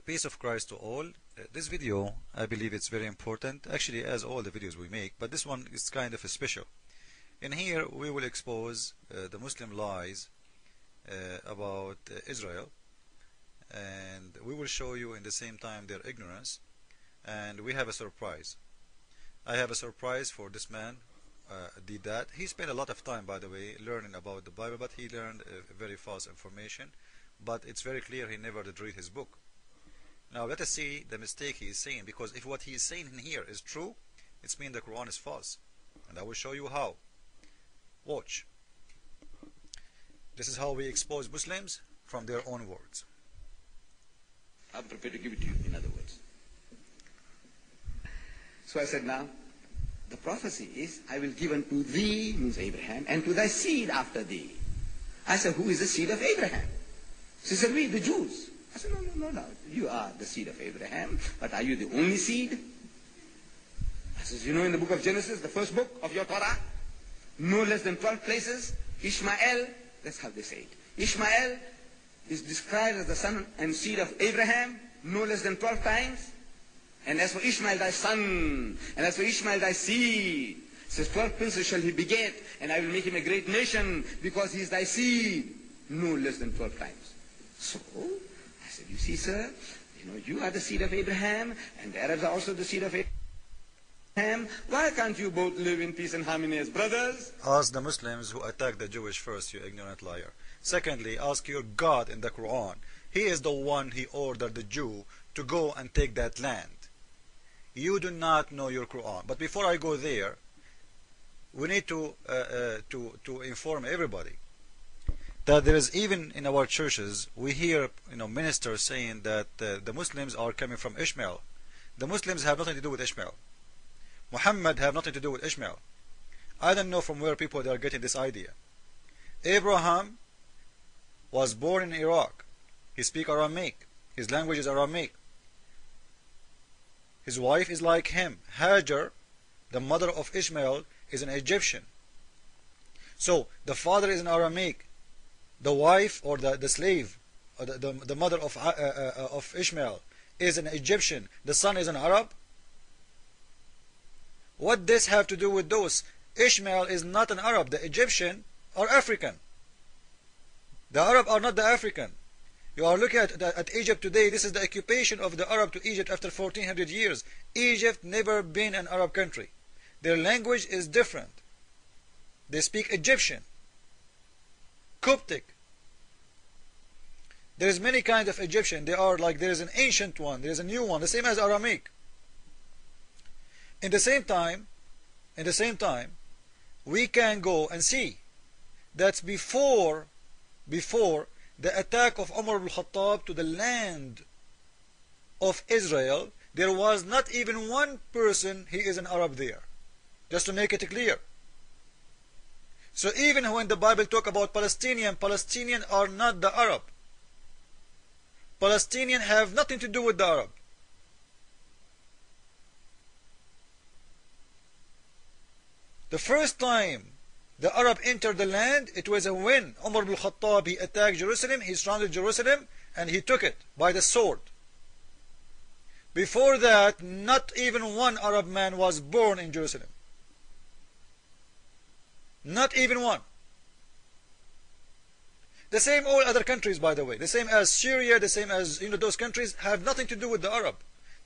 Peace of Christ to all. This video, I believe it's very important, actually as all the videos we make, but this one is kind of a special. In here we will expose the Muslim lies about Israel, and we will show you in the same time their ignorance, and we have a surprise. I have a surprise for this man did that. He spent a lot of time, by the way, learning about the Bible, but he learned very false information, but it's very clear he never did read his book. Now let us see the mistake he is saying, because if what he is saying in here is true, it means the Quran is false, and I will show you how. Watch. This is how we expose Muslims from their own words. I'm prepared to give it to you, in other words. So I said, now, the prophecy is, I will give unto thee, means Abraham, and to thy seed after thee. I said, who is the seed of Abraham? She said, we, the Jews. I said, no. You are the seed of Abraham, but are you the only seed? I said, you know, in the book of Genesis, the first book of your Torah, no less than 12 places, Ishmael, that's how they say it. Ishmael is described as the son and seed of Abraham, no less than 12 times. And as for Ishmael thy son, and as for Ishmael thy seed, says 12 princes shall he beget, and I will make him a great nation, because he is thy seed, no less than 12 times. So, I said, you see, sir, you know, you are the seed of Abraham, and the Arabs are also the seed of Abraham. Why can't you both live in peace and harmony as brothers? Ask the Muslims who attack the Jewish first, you ignorant liar. Secondly, ask your God in the Quran. He is the one he ordered the Jew to go and take that land. You do not know your Quran. But before I go there, we need to inform everybody that there is, even in our churches, we hear ministers saying that the Muslims are coming from Ishmael. The Muslims have nothing to do with Ishmael. Muhammad have nothing to do with Ishmael. I don't know from where people are getting this idea. Abraham was born in Iraq. He speaks Aramaic. His language is Aramaic. His wife is like him. Hajar, the mother of Ishmael, is an Egyptian. So the father is an Aramaic. The wife, or the slave, or the mother of Ishmael, is an Egyptian. The son is an Arab. What does this have to do with those? Ishmael is not an Arab. The Egyptian are African. The Arab are not the African. You are looking at Egypt today. This is the occupation of the Arab to Egypt after 1400 years. Egypt never been an Arab country. Their language is different. They speak Egyptian, Coptic. There is many kinds of Egyptian. They are like, there is an ancient one, there is a new one, the same as Aramaic. In the same time, we can go and see that before the attack of Umar al-Khattab to the land of Israel, there was not even one person he is an Arab there. Just to make it clear. So even when the Bible talk about Palestinian are not the Arab. Palestinians have nothing to do with the Arab. The first time the Arab entered the land, it was a win. Umar ibn Khattab, he attacked Jerusalem, he surrounded Jerusalem, and he took it by the sword. Before that, not even one Arab man was born in Jerusalem. Not even one. The same all other countries, by the way. The same as Syria, the same as, those countries have nothing to do with the Arab.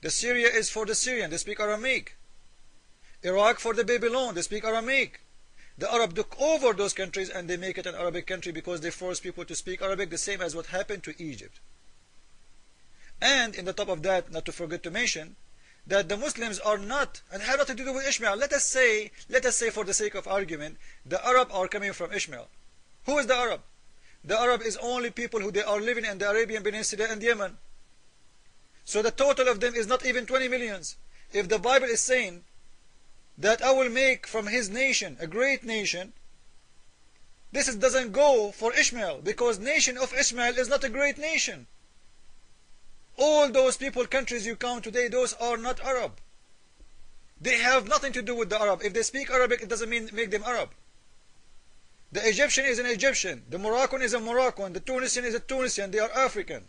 The Syria is for the Syrian, they speak Aramaic. Iraq for the Babylon, they speak Aramaic. The Arab took over those countries and they make it an Arabic country because they force people to speak Arabic, the same as what happened to Egypt. And in the top of that, not to forget to mention, that the Muslims are not, and have nothing to do with Ishmael. Let us say for the sake of argument, the Arab are coming from Ishmael. Who is the Arab? The Arab is only people who they are living in the Arabian Peninsula and Yemen. So the total of them is not even 20 millions. If the Bible is saying that I will make from his nation a great nation, this doesn't go for Ishmael, because nation of Ishmael is not a great nation. All those people, countries you count today, those are not Arab. They have nothing to do with the Arab. If they speak Arabic, it doesn't make them Arab. The Egyptian is an Egyptian. The Moroccan is a Moroccan. The Tunisian is a Tunisian. They are African.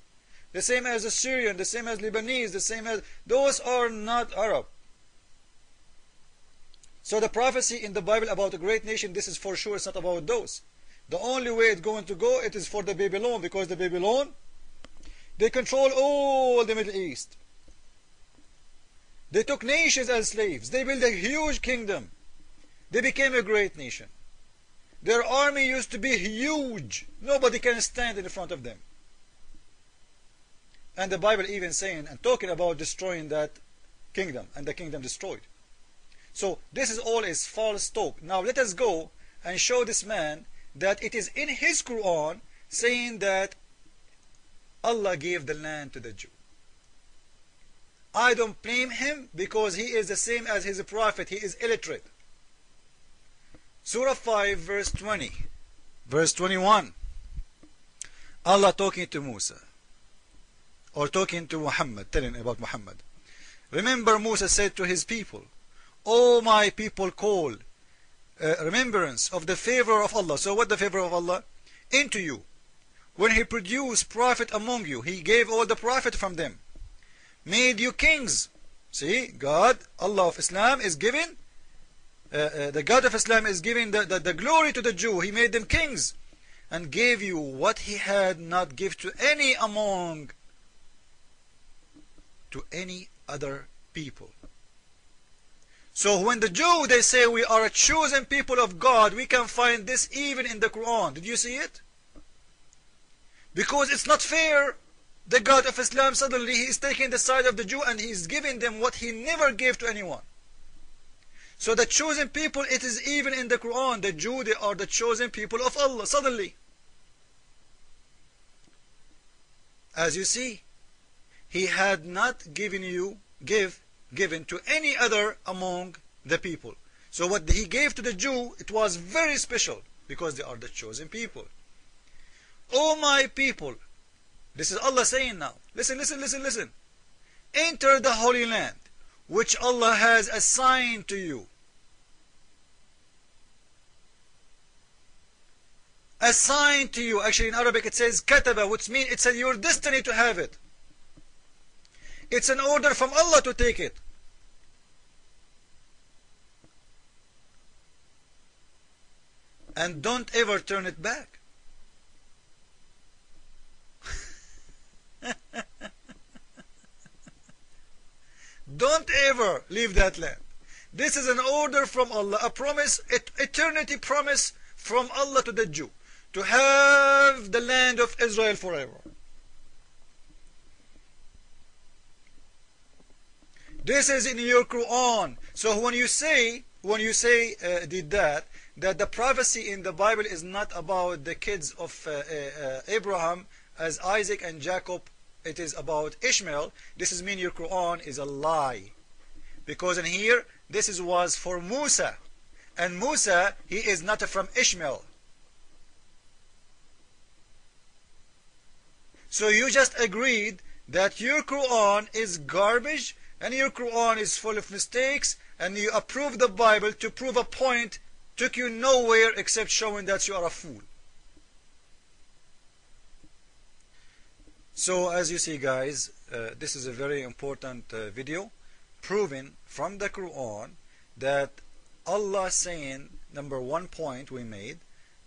the same as the Syrian, the same as Lebanese, the same as... Those are not Arab. So the prophecy in the Bible about a great nation, this is for sure, it's not about those. The only way it's going to go, it is for the Babylon, because the Babylon, they control all the Middle East. They took nations as slaves. They built a huge kingdom. They became a great nation. Their army used to be huge. Nobody can stand in front of them. And the Bible even saying and talking about destroying that kingdom, and the kingdom destroyed. So this is all is false talk. Now let us go and show this man that it is in his Quran saying that Allah gave the land to the Jew. I don't blame him because he is the same as his prophet. He is illiterate. Surah 5 verse 20, verse 21. Allah talking to Musa, or talking to Muhammad, telling about Muhammad. Remember, Musa said to his people, "O my people, call remembrance of the favor of Allah." So what the favor of Allah? Into you. When he produced prophet among you, he gave all the prophet from them. Made you kings. See, God, Allah of Islam is giving, the God of Islam is giving the glory to the Jew. He made them kings and gave you what he had not given to any other people. So when the Jew, they say we are a chosen people of God, we can find this even in the Quran. Did you see it? Because it's not fair. The God of Islam, suddenly he is taking the side of the Jew and he is giving them what he never gave to anyone. So the chosen people, it is even in the Quran. The Jew, they are the chosen people of Allah, suddenly. As you see, he had not given to any other among the people. So what he gave to the Jew, it was very special because they are the chosen people. O my people, this is Allah saying now. Listen, listen, listen, listen. Enter the Holy Land, which Allah has assigned to you. Assigned to you. Actually in Arabic it says kataba, which means it's your destiny to have it. It's an order from Allah to take it. And don't ever turn it back. Don't ever leave that land. This is an order from Allah, a promise, eternity promise from Allah to the Jew, to have the land of Israel forever. This is in your Quran. So when you say that the prophecy in the Bible is not about the kids of Abraham as Isaac and Jacob, it is about Ishmael, this is mean your Quran is a lie. Because in here, this was for Musa. And Musa, he is not from Ishmael. So you just agreed that your Quran is garbage, and your Quran is full of mistakes, and you approved the Bible to prove a point, took you nowhere except showing that you are a fool. So as you see guys, this is a very important video proving from the Quran that Allah saying, number one point we made,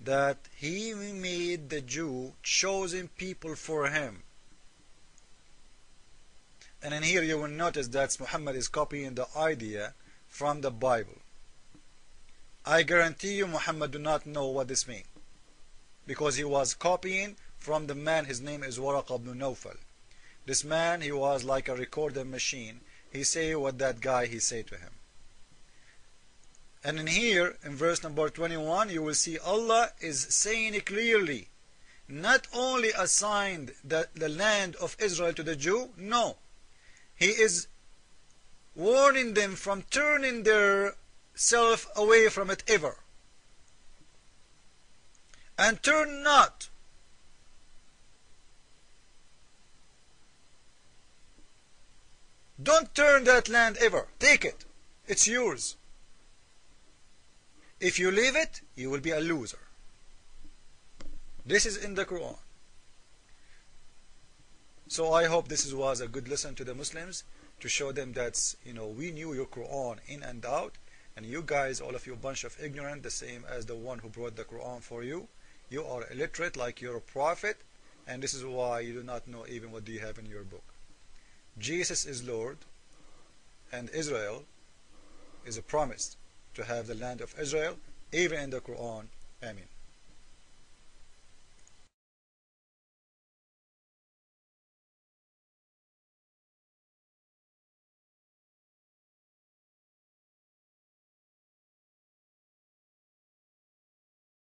that he made the Jew chosen people for him. And in here you will notice that Muhammad is copying the idea from the Bible. I guarantee you Muhammad do not know what this means, because he was copying from the man, his name is Waraq ibn Nawfal. This man, he was like a recording machine. He say what that guy he say to him. And in here, in verse number 21, you will see Allah is saying it clearly. Not only assigned the land of Israel to the Jew, no. He is warning them from turning their self away from it ever. And turn not. Don't turn that land ever. Take it. It's yours. If you leave it, you will be a loser. This is in the Quran. So I hope this was a good lesson to the Muslims, to show them that, we knew your Quran in and out, and you guys, all of you, bunch of ignorant, the same as the one who brought the Quran for you. You are illiterate like you're a prophet, and this is why you do not know even what do you have in your book. Jesus is Lord, and Israel is a promise to have the land of Israel, even in the Quran. Amen.